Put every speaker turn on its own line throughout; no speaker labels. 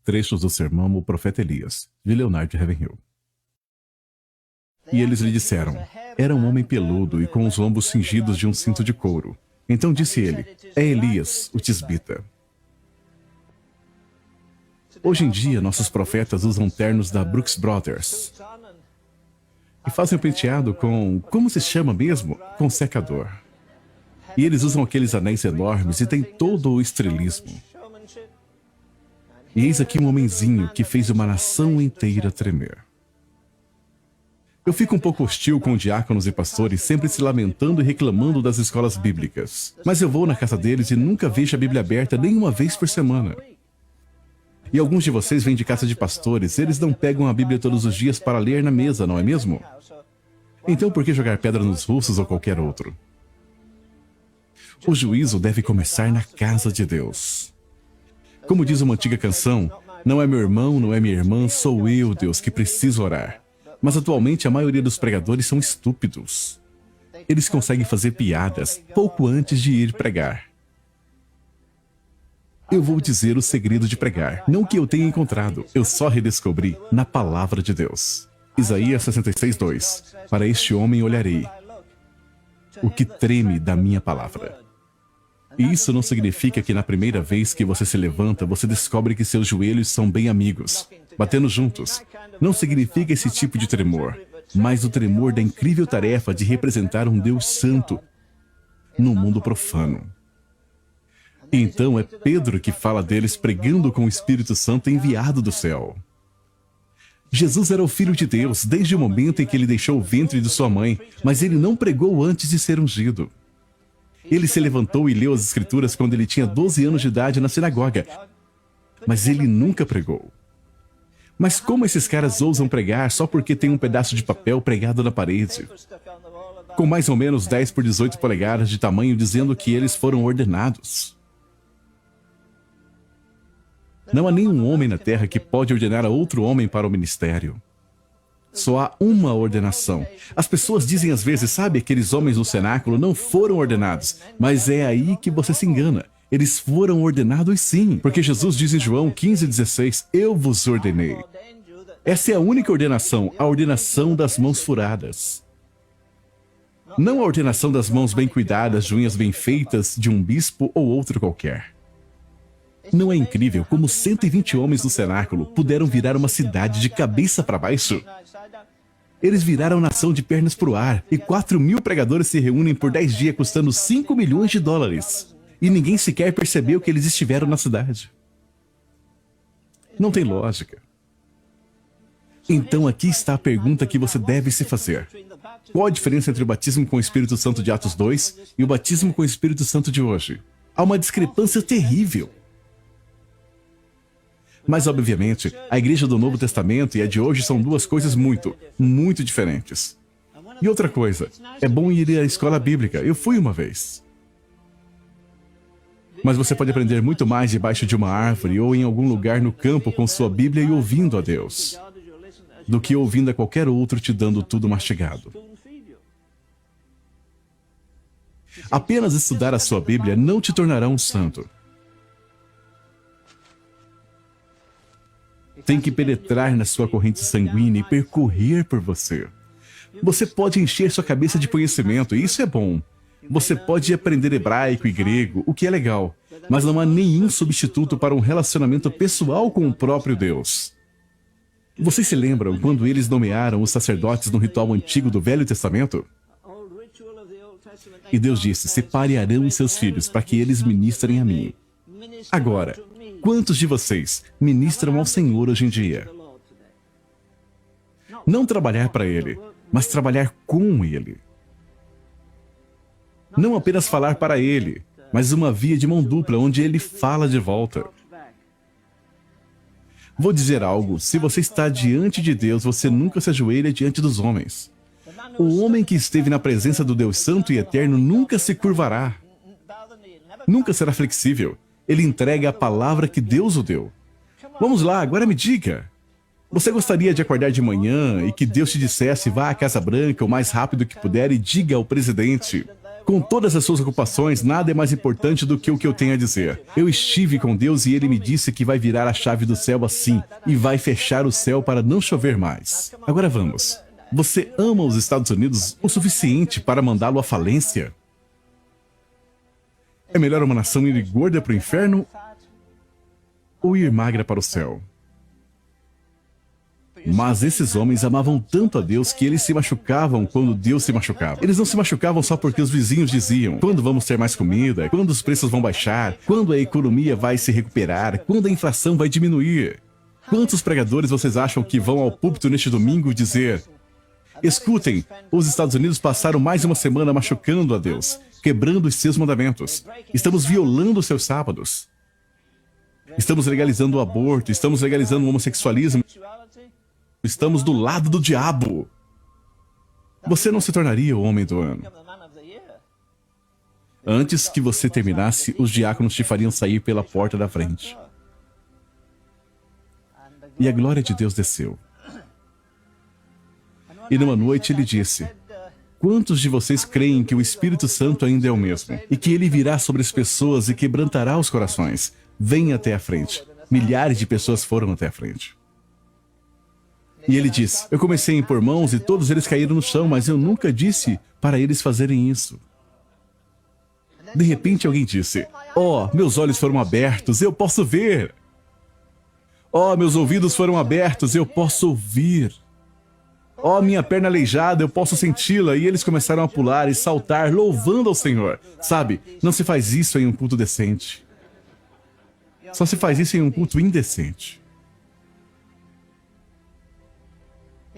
trechos do sermão O Profeta Elias, de Leonard Ravenhill. E eles lhe disseram: era um homem peludo e com os lombos cingidos de um cinto de couro. Então disse ele: é Elias, o tisbita. Hoje em dia, nossos profetas usam ternos da Brooks Brothers e fazem o penteado com, como se chama mesmo? Com secador. E eles usam aqueles anéis enormes e tem todo o estrelismo. E eis aqui um homenzinho que fez uma nação inteira tremer. Eu fico um pouco hostil com diáconos e pastores sempre se lamentando e reclamando das escolas bíblicas. Mas eu vou na casa deles e nunca vejo a Bíblia aberta nem uma vez por semana. E alguns de vocês vêm de casa de pastores, eles não pegam a Bíblia todos os dias para ler na mesa, não é mesmo? Então por que jogar pedra nos russos ou qualquer outro? O juízo deve começar na casa de Deus. Como diz uma antiga canção, não é meu irmão, não é minha irmã, sou eu, Deus, que preciso orar. Mas atualmente a maioria dos pregadores são estúpidos. Eles conseguem fazer piadas pouco antes de ir pregar. Eu vou dizer o segredo de pregar, não que eu tenha encontrado, eu só redescobri na palavra de Deus. Isaías 66:2. Para este homem olharei, o que treme da minha palavra. E isso não significa que na primeira vez que você se levanta, você descobre que seus joelhos são bem amigos, batendo juntos. Não significa esse tipo de tremor, mas o tremor da incrível tarefa de representar um Deus santo no mundo profano. E então é Pedro que fala deles pregando com o Espírito Santo enviado do céu. Jesus era o Filho de Deus desde o momento em que ele deixou o ventre de sua mãe, mas ele não pregou antes de ser ungido. Ele se levantou e leu as Escrituras quando ele tinha 12 anos de idade na sinagoga, mas ele nunca pregou. Mas como esses caras ousam pregar só porque tem um pedaço de papel pregado na parede, com mais ou menos 10 por 18 polegadas de tamanho, dizendo que eles foram ordenados? Não há nenhum homem na terra que pode ordenar a outro homem para o ministério. Só há uma ordenação. As pessoas dizem às vezes, sabe, aqueles homens no cenáculo não foram ordenados. Mas é aí que você se engana. Eles foram ordenados sim. Porque Jesus diz em João 15:16, eu vos ordenei. Essa é a única ordenação, a ordenação das mãos furadas. Não a ordenação das mãos bem cuidadas, de unhas bem feitas, de um bispo ou outro qualquer. Não é incrível como 120 homens do cenáculo puderam virar uma cidade de cabeça para baixo? Eles viraram nação de pernas para o ar, e 4.000 pregadores se reúnem por 10 dias custando $5 milhões. E ninguém sequer percebeu que eles estiveram na cidade. Não tem lógica. Então aqui está a pergunta que você deve se fazer. Qual a diferença entre o batismo com o Espírito Santo de Atos 2 e o batismo com o Espírito Santo de hoje? Há uma discrepância terrível. Mas, obviamente, a igreja do Novo Testamento e a de hoje são duas coisas muito diferentes. E outra coisa, é bom ir à escola bíblica. Eu fui uma vez. Mas você pode aprender muito mais debaixo de uma árvore ou em algum lugar no campo com sua Bíblia e ouvindo a Deus, do que ouvindo a qualquer outro te dando tudo mastigado. Apenas estudar a sua Bíblia não te tornará um santo. Tem que penetrar na sua corrente sanguínea e percorrer por você. Você pode encher sua cabeça de conhecimento, e isso é bom. Você pode aprender hebraico e grego, o que é legal, mas não há nenhum substituto para um relacionamento pessoal com o próprio Deus. Vocês se lembram quando eles nomearam os sacerdotes no ritual antigo do Velho Testamento? E Deus disse, separe Arão e seus filhos para que eles ministrem a mim. Agora, quantos de vocês ministram ao Senhor hoje em dia? Não trabalhar para Ele, mas trabalhar com Ele. Não apenas falar para Ele, mas uma via de mão dupla onde Ele fala de volta. Vou dizer algo, se você está diante de Deus, você nunca se ajoelha diante dos homens. O homem que esteve na presença do Deus Santo e Eterno nunca se curvará. Nunca será flexível. Ele entrega a palavra que Deus o deu. Vamos lá, agora me diga. Você gostaria de acordar de manhã e que Deus te dissesse, vá à Casa Branca o mais rápido que puder e diga ao presidente, Com todas as suas ocupações, nada é mais importante do que o que eu tenho a dizer. Eu estive com Deus e ele me disse que vai virar a chave do céu assim e vai fechar o céu para não chover mais. Agora vamos. Você ama os Estados Unidos o suficiente para mandá-lo à falência? É melhor uma nação ir gorda para o inferno ou ir magra para o céu? Mas esses homens amavam tanto a Deus que eles se machucavam quando Deus se machucava. Eles não se machucavam só porque os vizinhos diziam: quando vamos ter mais comida? Quando os preços vão baixar? Quando a economia vai se recuperar? Quando a inflação vai diminuir? Quantos pregadores vocês acham que vão ao púlpito neste domingo dizer: escutem, os Estados Unidos passaram mais uma semana machucando a Deus, quebrando os seus mandamentos. Estamos violando os seus sábados. Estamos legalizando o aborto, estamos legalizando o homossexualismo. Estamos do lado do diabo. Você não se tornaria o homem do ano. Antes que você terminasse, os diáconos te fariam sair pela porta da frente. E a glória de Deus desceu. E numa noite ele disse: quantos de vocês creem que o Espírito Santo ainda é o mesmo? E que ele virá sobre as pessoas e quebrantará os corações? Venha até a frente. Milhares de pessoas foram até a frente. E ele diz: eu comecei a impor mãos e todos eles caíram no chão, mas eu nunca disse para eles fazerem isso. De repente alguém disse: oh, meus olhos foram abertos, eu posso ver. Oh, meus ouvidos foram abertos, eu posso ouvir. Oh, minha perna aleijada, eu posso senti-la. E eles começaram a pular e saltar, louvando ao Senhor. Sabe, não se faz isso em um culto decente. Só se faz isso em um culto indecente.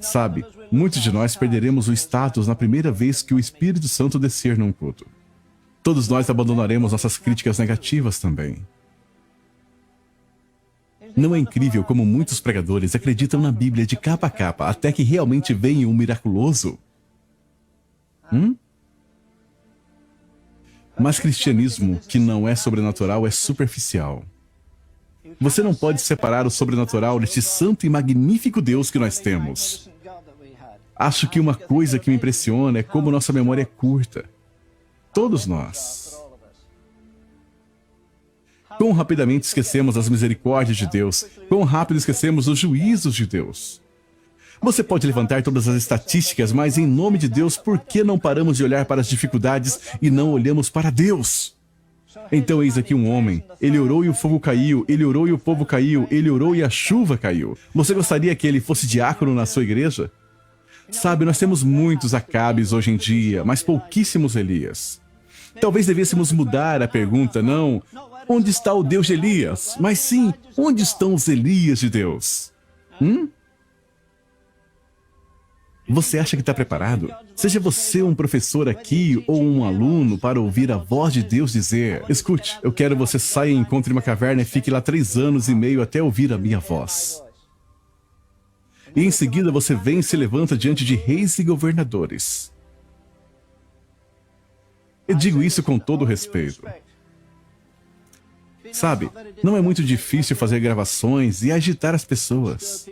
Sabe, muitos de nós perderemos o status na primeira vez que o Espírito Santo descer num culto. Todos nós abandonaremos nossas críticas negativas também. Não é incrível como muitos pregadores acreditam na Bíblia de capa a capa até que realmente venha um miraculoso? Mas cristianismo que não é sobrenatural é superficial. Você não pode separar o sobrenatural deste santo e magnífico Deus que nós temos. Acho que uma coisa que me impressiona é como nossa memória é curta. Todos nós. Quão rapidamente esquecemos as misericórdias de Deus. Quão rápido esquecemos os juízos de Deus. Você pode levantar todas as estatísticas, mas em nome de Deus, por que não paramos de olhar para as dificuldades e não olhamos para Deus? Então eis aqui um homem, ele orou e o fogo caiu, ele orou e o povo caiu, ele orou e a chuva caiu. Você gostaria que ele fosse diácono na sua igreja? Sabe, nós temos muitos Acabes hoje em dia, mas pouquíssimos Elias. Talvez devêssemos mudar a pergunta, não, onde está o Deus de Elias? Mas sim, onde estão os Elias de Deus? Você acha que está preparado? Seja você um professor aqui ou um aluno para ouvir a voz de Deus dizer: escute, eu quero que você saia e encontre uma caverna e fique lá 3 anos e meio até ouvir a minha voz. E em seguida você vem e se levanta diante de reis e governadores. Eu digo isso com todo respeito. Sabe, não é muito difícil fazer gravações e agitar as pessoas.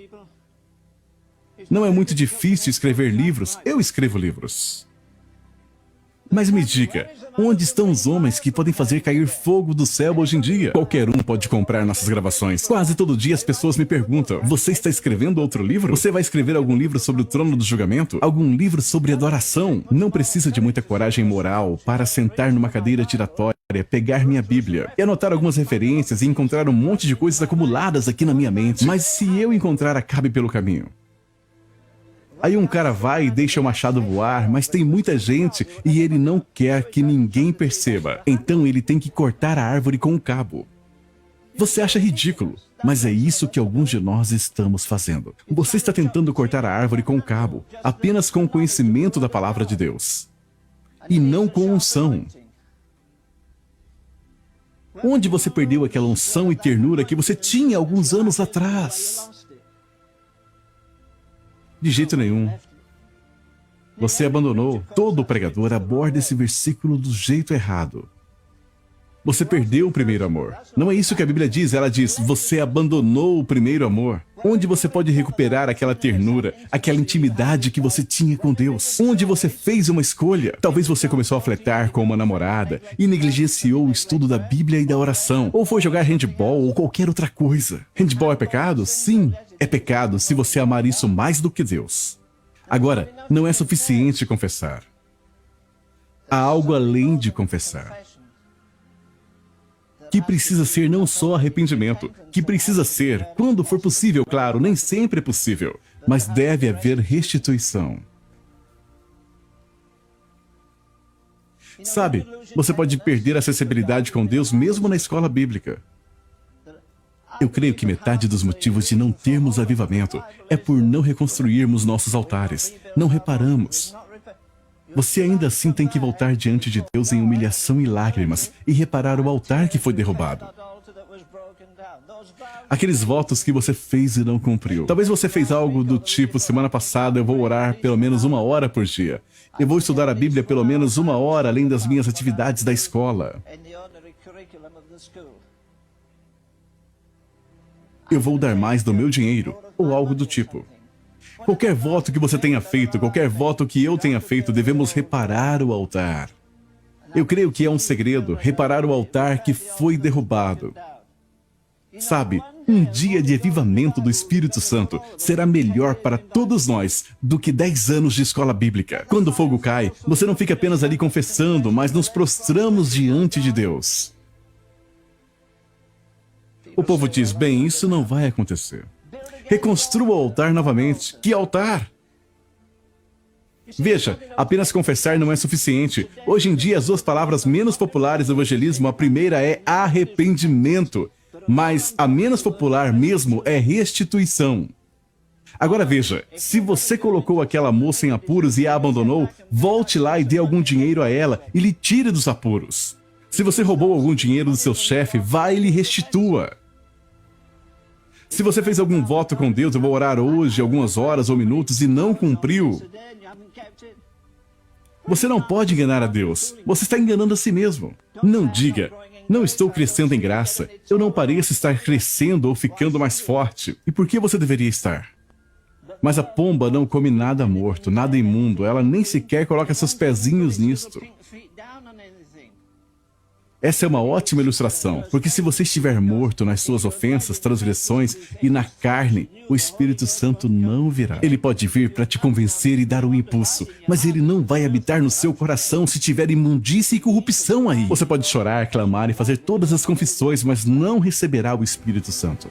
Não é muito difícil escrever livros. Eu escrevo livros. Mas me diga, onde estão os homens que podem fazer cair fogo do céu hoje em dia? Qualquer um pode comprar nossas gravações. Quase todo dia as pessoas me perguntam: você está escrevendo outro livro? Você vai escrever algum livro sobre o trono do julgamento? Algum livro sobre adoração? Não precisa de muita coragem moral para sentar numa cadeira giratória, pegar minha Bíblia e anotar algumas referências e encontrar um monte de coisas acumuladas aqui na minha mente. Mas se eu encontrar Acabe pelo caminho? Aí um cara vai e deixa o machado voar, mas tem muita gente e ele não quer que ninguém perceba. Então ele tem que cortar a árvore com um cabo. Você acha ridículo, mas é isso que alguns de nós estamos fazendo. Você está tentando cortar a árvore com um cabo, apenas com o conhecimento da palavra de Deus. E não com unção. Onde você perdeu aquela unção e ternura que você tinha alguns anos atrás? De jeito nenhum. Você abandonou. Todo pregador aborda esse versículo do jeito errado. Você perdeu o primeiro amor. Não é isso que a Bíblia diz. Ela diz, você abandonou o primeiro amor. Onde você pode recuperar aquela ternura, aquela intimidade que você tinha com Deus? Onde você fez uma escolha? Talvez você começou a flertar com uma namorada e negligenciou o estudo da Bíblia e da oração. Ou foi jogar handball ou qualquer outra coisa. Handball é pecado? Sim, é pecado se você amar isso mais do que Deus. Agora, não é suficiente confessar. Há algo além de confessar. Que precisa ser não só arrependimento, que precisa ser, quando for possível, claro, nem sempre é possível, mas deve haver restituição. Sabe, você pode perder a acessibilidade com Deus mesmo na escola bíblica. Eu creio que metade dos motivos de não termos avivamento é por não reconstruirmos nossos altares, não reparamos. Você ainda assim tem que voltar diante de Deus em humilhação e lágrimas e reparar o altar que foi derrubado. Aqueles votos que você fez e não cumpriu. Talvez você fez algo do tipo, semana passada eu vou orar pelo menos 1 hora por dia. Eu vou estudar a Bíblia pelo menos 1 hora além das minhas atividades da escola. Eu vou dar mais do meu dinheiro, ou algo do tipo. Qualquer voto que você tenha feito, qualquer voto que eu tenha feito, devemos reparar o altar. Eu creio que é um segredo, reparar o altar que foi derrubado. Sabe, um dia de avivamento do Espírito Santo será melhor para todos nós do que 10 anos de escola bíblica. Quando o fogo cai, você não fica apenas ali confessando, mas nos prostramos diante de Deus. O povo diz, bem, isso não vai acontecer. Reconstrua o altar novamente. Que altar? Veja, apenas confessar não é suficiente. Hoje em dia, as 2 palavras menos populares do evangelismo, a primeira é arrependimento, mas a menos popular mesmo é restituição. Agora veja, se você colocou aquela moça em apuros e a abandonou, volte lá e dê algum dinheiro a ela e lhe tire dos apuros. Se você roubou algum dinheiro do seu chefe, vá e lhe restitua. Se você fez algum voto com Deus, eu vou orar hoje, algumas horas ou minutos, e não cumpriu, você não pode enganar a Deus. Você está enganando a si mesmo. Não diga, não estou crescendo em graça. Eu não pareço estar crescendo ou ficando mais forte. E por que você deveria estar? Mas a pomba não come nada morto, nada imundo. Ela nem sequer coloca seus pezinhos nisto. Essa é uma ótima ilustração, porque se você estiver morto nas suas ofensas, transgressões e na carne, o Espírito Santo não virá. Ele pode vir para te convencer e dar um impulso, mas ele não vai habitar no seu coração se tiver imundície e corrupção aí. Você pode chorar, clamar e fazer todas as confissões, mas não receberá o Espírito Santo.